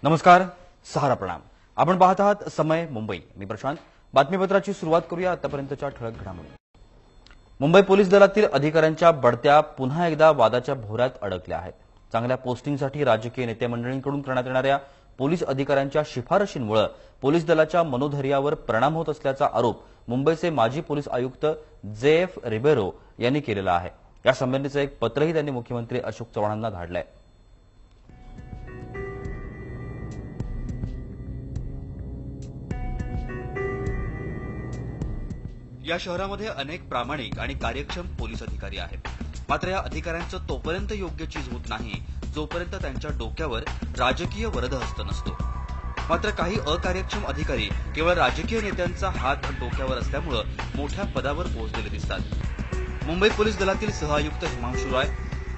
नमस्कार, सहारा प्रणाम. आपण पाहत आहात समय मुंबई. मी प्रशांत. बातमीपत्राची सुरुवात करूया आतापर्यंतच्या ठळक घडामोडी. मुंबई पोलीस दलातील अधिकाऱ्यांच्या बढत्या पुन्हा एकदा वादाच्या भोवऱ्यात अडकल्या आहेत. चांगल्या पोस्टिंगसाठी राजकीय नेते मंडळींकडून करण्यात येणाऱ्या पोलीस अधिकाऱ्यांच्या शिफारशींमुळे पोलीस दलाच्या मनोधैर्यावर परिणाम होत असल्याचा आरोप मुंबईचे माजी पोलीस आयुक्त जे.एफ. रिबेरो यांनी केलेला आहे. या संबंधीचं एक पत्रही त्यांनी मुख्यमंत्री अशोक चव्हाणांना धाडलंय. या शहरामध्ये अनेक प्रामाणिक आणि कार्यक्षम पोलीस अधिकारी आहेत. मात्र या अधिकाऱ्यांचं तोपर्यंत योग्य चीज होत नाही जोपर्यंत त्यांच्या डोक्यावर राजकीय वरदहस्त नसतो. मात्र काही अकार्यक्षम अधिकारी केवळ राजकीय नेत्यांचा हात डोक्यावर असल्यामुळे मोठ्या पदावर पोहोचलेले दिसतात. मुंबई पोलीस दलातील सहआयुक्त Himanshu Roy,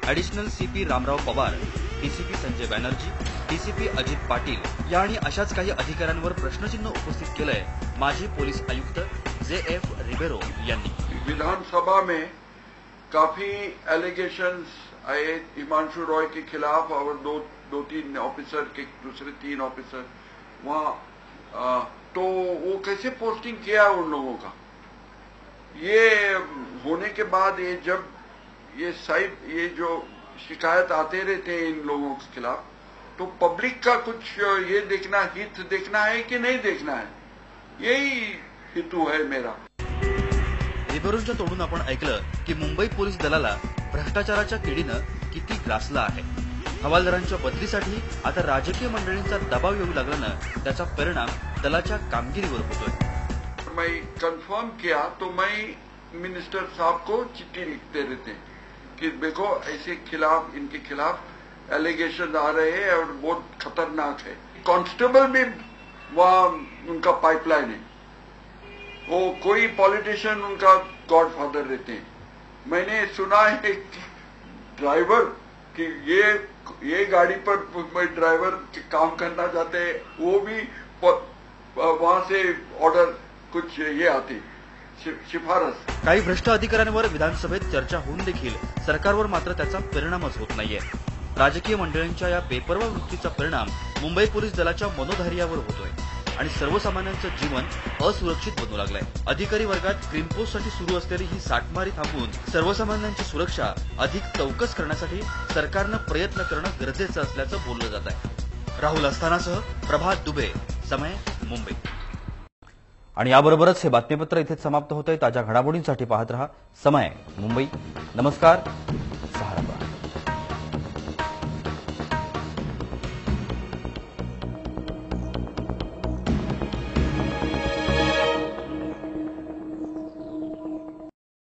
additional CP Ramrao Pawar, DCP Sanjay Banerjee, DCP Ajit Patil या आणि अशाच काही अधिकाऱ्यांवर प्रश्नचिन्ह उपस्थित केलंय माजी पोलीस आयुक्त जे.एफ. रिबेरो यांनी. विधानसभा में काफी एलिगेशंस आए हिमांशु रॉय के खिलाफ और दो तीन ऑफिसर के दूसरे तीन ऑफिसर वहां तो वो कैसे पोस्टिंग किया उन लोगों का. ये होने के बाद ये जब ये जो शिकायत आते रहते हैं इन लोगों के खिलाफ तो पब्लिक का कुछ ये देखना हित देखना है कि नहीं देखना है, यही हेतू है मेरा. रिबेरोच्या तोडून आपण ऐकलं की मुंबई पोलीस दलाला भ्रष्टाचाराच्या किडीनं किती ग्रासलं आहे. हवालदारांच्या बदलीसाठी आता राजकीय मंडळींचा दबाव येऊ लागल्यानं त्याचा परिणाम दलाच्या कामगिरीवर होतोय. मैं कंफर्म किया तो मैं मिनिस्टर साहब को चिट्ठी लिखते रहते हैं कि देखो ऐसे खिलाफ इनके खिलाफ एलिगेशन आ रहे हैं और बहुत खतरनाक है. कांस्टेबल भी वहां उनका पाइपलाइन है, वो कोई पॉलिटिशियन उनका गॉडफादर रहते हैं. मैंने सुना है ड्राइवर कि ये गाड़ी पर ड्राइवर काम करना चाहते हैं, वो भी वहां से ऑर्डर कुछ ये आती शिफारस. काही भ्रष्ट अधिकाऱ्यांवर विधानसभेत चर्चा होऊन देखील सरकारवर मात्र त्याचा परिणामच होत नाहीये. राजकीय मंडळींच्या या बेपर्वा वृत्तीचा परिणाम मुंबई पोलीस दलाच्या मनोधैर्यावर होतोय आणि सर्वसामान्यांचं जीवन असुरक्षित बनू लागलंय. अधिकारी वर्गात क्रीमपोस्टसाठी सुरू असलेली ही साठमारी थांबवून सर्वसामान्यांची सुरक्षा अधिक चौकस करण्यासाठी सरकारनं प्रयत्न करणं गरजेचं असल्याचं बोललं जात आहे. राहुल अस्थानासह प्रभात दुबे, समय मुंबई. आणि याबरोबरच हे बातमीपत्र इथेच समाप्त होतंय. ताज्या घडामोडींसाठी पाहत रहा समय मुंबई. नमस्कार.